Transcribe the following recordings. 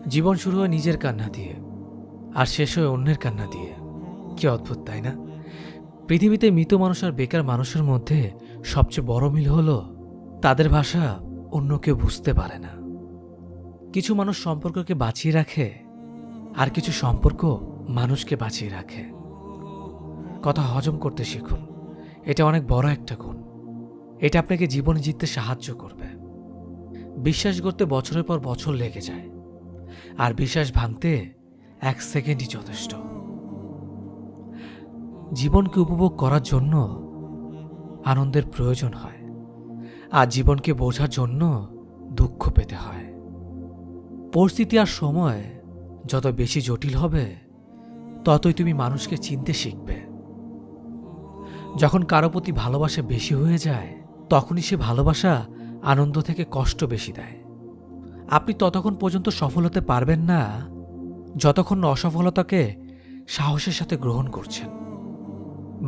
জীবন শুরু হয় নিজের কান্না দিয়ে, আর শেষ হয় অন্যের কান্না দিয়ে। কি অদ্ভুত, তাই না? পৃথিবীতে মৃত মানুষ আর বেকার মানুষের মধ্যে সবচেয়ে বড় মিল হলো তাদের ভাষা অন্য কেউ বুঝতে পারে না। কিছু মানুষ সম্পর্ককে বাঁচিয়ে রাখে, আর কিছু সম্পর্ক মানুষকে বাঁচিয়ে রাখে। কথা হজম করতে শিখুন, এটা অনেক বড় একটা গুণ। এটা আপনাকে জীবনে জিততে সাহায্য করবে। বিশ্বাস করতে বছরের পর বছর লেগে যায়, আর বিশ্বাস ভাঙতে 1 সেকেন্ডই যথেষ্ট। জীবনকে উপভোগ করার জন্য আনন্দের প্রয়োজন হয়, আর জীবনকে বোঝার জন্য দুঃখ পেতে হয়। পরিস্থিতি আর সময় যত বেশি জটিল হবে, ততই তুমি মানুষকে চিনতে শিখবে। যখন কারো প্রতি ভালোবাসা বেশি হয়ে যায়, তখনই সে ভালোবাসা আনন্দ থেকে কষ্ট বেশি দেয়। আপনি ততক্ষণ পর্যন্ত সফল হতে পারবেন না যতক্ষণ না অসফলতাকে সাহসের সাথে গ্রহণ করছেন।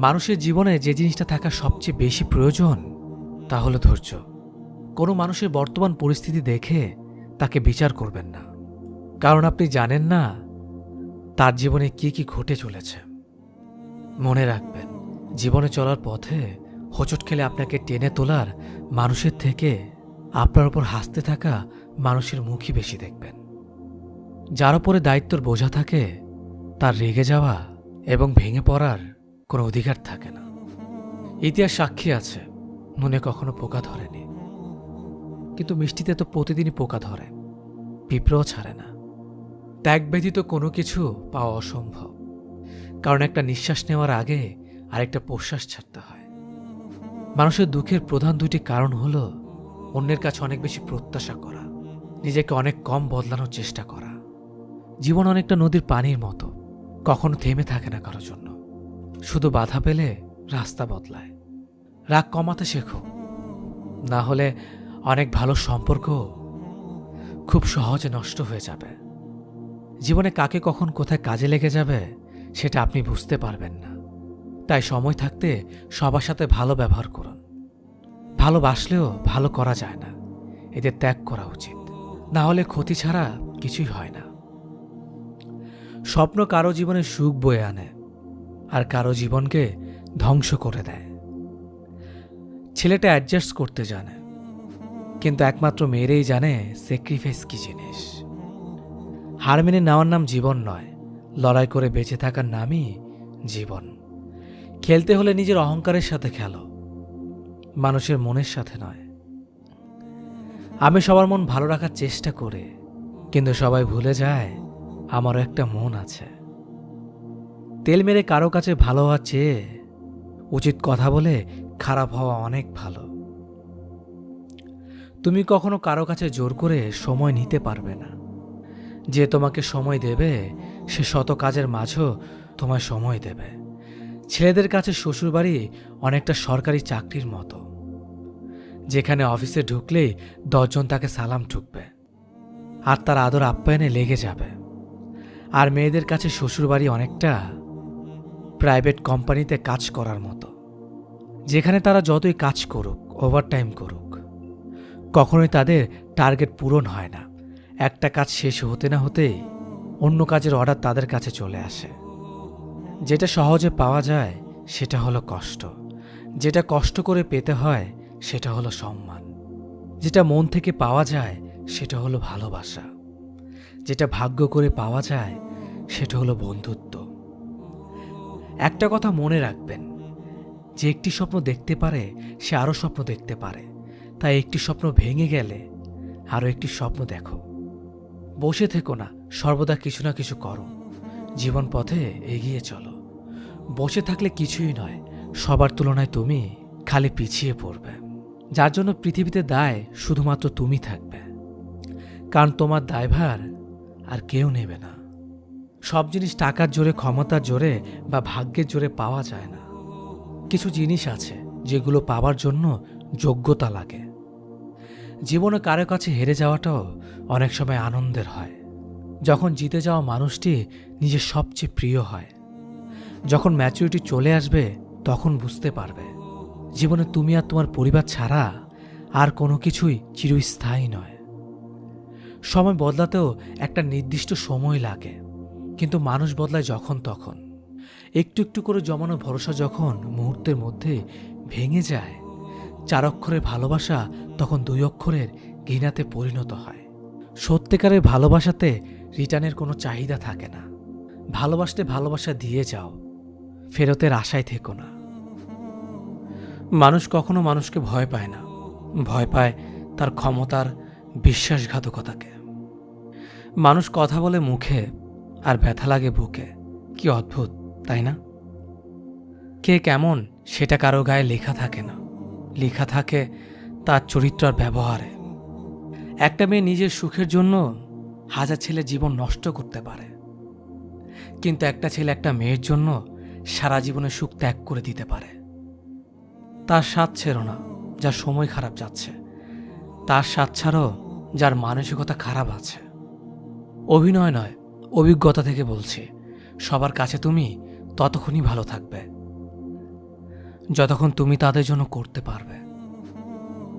মানুষের জীবনে যে জিনিসটা থাকা সবচেয়ে বেশি প্রয়োজন তা হলো ধৈর্য। কোনো মানুষের বর্তমান পরিস্থিতি দেখে তাকে বিচার করবেন না, কারণ আপনি জানেন না তার জীবনে কি কি ঘটে চলেছে। মনে রাখবেন, জীবনে চলার পথে হোঁচট খেলে আপনাকে টেনে তোলার মানুষের থেকে আপনার উপর হাসতে থাকা মানুষের মুখই বেশি দেখবেন। যার উপরে দায়িত্বর বোঝা থাকে, তার রেগে যাওয়া এবং ভেঙে পড়ার কোনো অধিকার থাকে না। ইতিহাস সাক্ষী আছে, মনে কখনো পোকা ধরেনি, কিন্তু মিষ্টিতে তো প্রতিদিনই পোকা ধরে, পিঁপড়েও ছাড়ে না। ত্যাগ ব্যতীত কোনো কিছু পাওয়া অসম্ভব, কারণ একটা নিঃশ্বাস নেওয়ার আগে আরেকটা প্রশ্বাস ছাড়তে হয়। মানুষের দুঃখের প্রধান দুইটি কারণ হলো অন্যের কাছে অনেক বেশি প্রত্যাশা করা, নিজেকে অনেক কম বদলানোর চেষ্টা করা। জীবন অনেকটা নদীর পানির মতো, কখনো থেমে থাকে না কারোর জন্য, শুধু বাধা পেলে রাস্তা বদলায়। রাগ কমাতে শেখো, না হলে অনেক ভালো সম্পর্ক খুব সহজে নষ্ট হয়ে যাবে। জীবনে কাকে কখন কোথায় কাজে লেগে যাবে সেটা আপনি বুঝতে পারবেন না, তাই সময় থাকতে সবার সাথে ভালো ব্যবহার করুন। ভালোবাসলেও ভালো করা যায় না, এদের ত্যাগ করা উচিত, না হলে ক্ষতি ছাড়া কিছুই হয় না। স্বপ্ন কারো জীবনে সুখ বয়ে আনে, আর কারো জীবনকে ধ্বংস করে দেয়। ছেলেটা অ্যাডজাস্ট করতে জানে, কিন্তু একমাত্র মেয়েরাই জানে স্যাক্রিফাইস কি জিনিস। হার মেনে নেওয়ার নাম জীবন নয়, লড়াই করে বেঁচে থাকার নামই জীবন। খেলতে হলে নিজের অহংকারের সাথে খেলো, মানুষের মনের সাথে নয়। আমি সবার মন ভালো রাখার চেষ্টা করি, কিন্তু সবাই ভুলে যায় আমারও একটা মন আছে। তেল মেরে কারো কাছে ভালো হওয়ার চেয়ে উচিত কথা বলে খারাপ হওয়া অনেক ভালো। তুমি কখনো কারো কাছে জোর করে সময় নিতে পারবে না। যে তোমাকে সময় দেবে সে শত কাজের মাঝেও তোমায় সময় দেবে। ছেলেদের কাছে শ্বশুরবাড়ি অনেকটা সরকারি চাকরির মতো, যেখানে অফিসে ঢুকলেই 10 জন তাকে সালাম ঠুকবে আর তার আদর আপ্যায়নে লেগে যাবে। আর মেয়েদের কাছে শ্বশুরবাড়ি অনেকটা প্রাইভেট কোম্পানিতে কাজ করার মতো, যেখানে তারা যতই কাজ করুক, ওভারটাইম করুক, কখনোই তাদের টার্গেট পূরণ হয় না। একটা কাজ শেষ হতে না হতেই অন্য কাজের অর্ডার তাদের কাছে চলে আসে। যেটা সহজে পাওয়া যায় সেটা হলো কষ্ট, যেটা কষ্ট করে পেতে হয় সেটা হলো সম্মান, যেটা মন থেকে পাওয়া যায় সেটা হলো ভালোবাসা, যেটা ভাগ্য করে পাওয়া যায় সেটা হলো বন্ধুত্ব। একটা কথা মনে রাখবেন, যে একটি স্বপ্ন দেখতে পারে সে আরও স্বপ্ন দেখতে পারে, তাই একটি স্বপ্ন ভেঙে গেলে আরও একটি স্বপ্ন দেখো। বসে থেকো না, সর্বদা কিছু না কিছু করো, জীবন পথে এগিয়ে চলো। বসে থাকলে কিছুই নয়, সবার তুলনায় তুমি খালি পিছিয়ে পড়বে। যার জন্য পৃথিবীতে দায় শুধুমাত্র তুমি থাকবে, কারণ তোমার দায়ভার আর কেউ নেবে না। সব জিনিস টাকার জোরে, ক্ষমতার জোরে বা ভাগ্যের জোরে পাওয়া যায় না। কিছু জিনিস আছে যেগুলো পাওয়ার জন্য যোগ্যতা লাগে। জীবনে কারো কাছে হেরে যাওয়াটাও অনেক সময় আনন্দের হয়, যখন জিতে যাওয়া মানুষটি নিজের সবচেয়ে প্রিয় হয়। যখন ম্যাচুরিটি চলে আসবে তখন বুঝতে পারবে জীবনে তুমি আর তোমার পরিবার ছাড়া আর কোনো কিছুই চিরস্থায়ী নয়। সময় বদলাতেও একটা নির্দিষ্ট সময় লাগে, কিন্তু মানুষ বদলায় যখন তখন। একটু একটু করে জমানো ভরসা যখন মুহূর্তের মধ্যে ভেঙে যায়, 4 অক্ষরের ভালোবাসা তখন 2 অক্ষরের ঘৃণাতে পরিণত হয়। সত্যিকারের ভালোবাসাতে রিটার্নের কোনো চাহিদা থাকে না। ভালোবাসতে ভালোবাসা দিয়ে যাও, ফেরতের আশায় থেকো না। মানুষ কখনো মানুষকে ভয় পায় না, ভয় পায় তার ক্ষমতার বিশ্বাসঘাতকতাকে। মানুষ কথা বলে মুখে আর ব্যথা লাগে বুকে। কি অদ্ভুত, তাই না? কে কেমন সেটা কারো গায়ে লেখা থাকে না, লেখা থাকে তার চরিত্র আর ব্যবহারে। একটা মেয়ে নিজের সুখের জন্য হাজার ছেলে জীবন নষ্ট করতে পারে, কিন্তু একটা ছেলে একটা মেয়ের জন্য সারা জীবনের সুখ ত্যাগ করে দিতে পারে। তার স্বাদ ছেড়ো না যার সময় খারাপ যাচ্ছে, তার স্বাদ ছাড়ো যার মানসিকতা খারাপ আছে। অভিনয় নয়, অভিজ্ঞতা থেকে বলছি, সবার কাছে তুমি ততক্ষণই ভালো থাকবে যতক্ষণ তুমি তাদের জন্য করতে পারবে।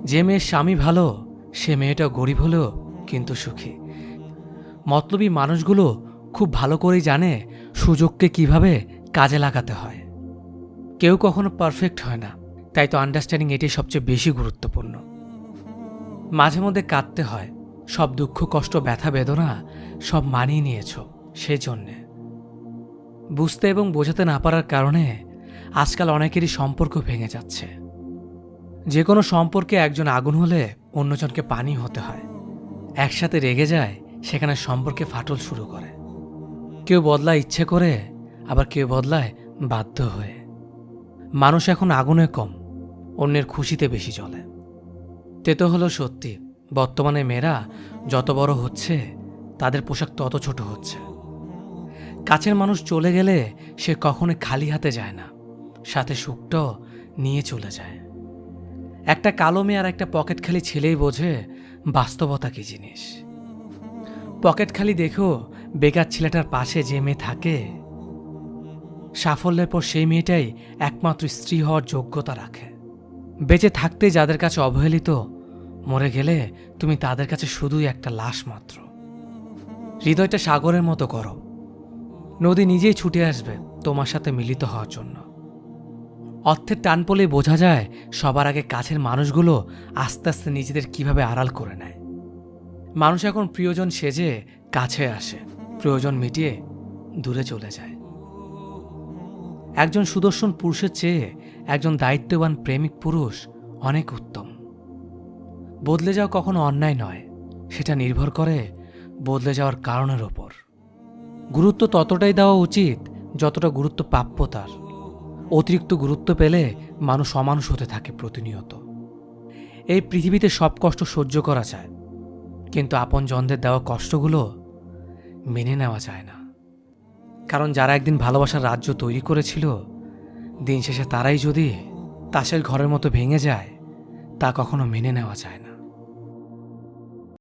যে মেয়ের স্বামী ভালো, সে মেয়েটা গরিব হলেও কিন্তু সুখী। মতলবী মানুষগুলো খুব ভালো করেই জানে সুযোগকে কিভাবে কাজে লাগাতে হয়। কেউ কখনো পারফেক্ট হয় না, তাই তো আন্ডারস্ট্যান্ডিং এটাই সবচেয়ে বেশি গুরুত্বপূর্ণ। মাঝে মধ্যে কাঁদতে হয়, সব দুঃখ কষ্ট ব্যথা বেদনা সব মানিয়ে নিয়েছ সেই জন্যে। বুঝতে এবং বোঝাতে না পারার কারণে আজকাল অনেকেরই সম্পর্ক ভেঙে যাচ্ছে। যে কোনো সম্পর্কে একজন আগুন হলে অন্যজনকে পানি হতে হয়। একসাথে রেগে যায়, সেখানে সম্পর্কে ফাটল শুরু করে। কেউ বদলায় ইচ্ছে করে, আবার কেউ বদলায় বাধ্য হয়ে। মানুষ এখন আগুনে কম, অন্যের খুশিতে বেশি চলে। তেতো হলো সত্যি, বর্তমানে মেয়েরা যত বড় হচ্ছে তাদের পোশাক তত ছোট হচ্ছে। কাছের মানুষ চলে গেলে সে কখনো খালি হাতে যায় না, সাথে সুখটাও নিয়ে চলে যায়। একটা কালো মেয়ে আর একটা পকেট খালি ছেলেই বোঝে বাস্তবতা কি জিনিস। পকেট খালি দেখো বেকার ছেলেটার পাশে যে মেয়ে থাকে, সাফল্যের পর সেই মেয়েটাই একমাত্র স্ত্রী হওয়ার যোগ্যতা রাখে। বেঁচে থাকতে যাদের কাছে অবহেলিত, মরে গেলে তুমি তাদের কাছে শুধুই একটা লাশ মাত্র। হৃদয়টা সাগরের মতো করো, নদী নিজেই ছুটে আসবে তোমার সাথে মিলিত হওয়ার জন্য। অর্থের টান পড়লেই বোঝা যায় সবার আগে কাছের মানুষগুলো আস্তে আস্তে নিজেদের কিভাবে আড়াল করে নেয়। মানুষ এখন প্রিয়জন সেজে কাছে আসে, প্রয়োজন মিটিয়ে দূরে চলে যায়। একজন সুদর্শন পুরুষের চেয়ে একজন দায়িত্ববান প্রেমিক পুরুষ অনেক উত্তম। বদলে যাওয়া কখনো অন্যায় নয়, সেটা নির্ভর করে বদলে যাওয়ার কারণের ওপর। গুরুত্ব ততটাই দেওয়া উচিত যতটা গুরুত্ব প্রাপ্য তার। অতিরিক্ত গুরুত্ব পেলে মানুষ অমানুষ হতে থাকে প্রতিনিয়ত। এই পৃথিবীতে সব কষ্ট সহ্য করা যায়, কিন্তু আপনজনদের দেওয়া কষ্টগুলো মেনে নেওয়া যায় না। কারণ যারা একদিন ভালোবাসার রাজ্য তৈরি করেছিল, দিন শেষে তারাই যদি তাসের ঘরের মতো ভেঙে যায়, তা কখনো মেনে নেওয়া যায় না।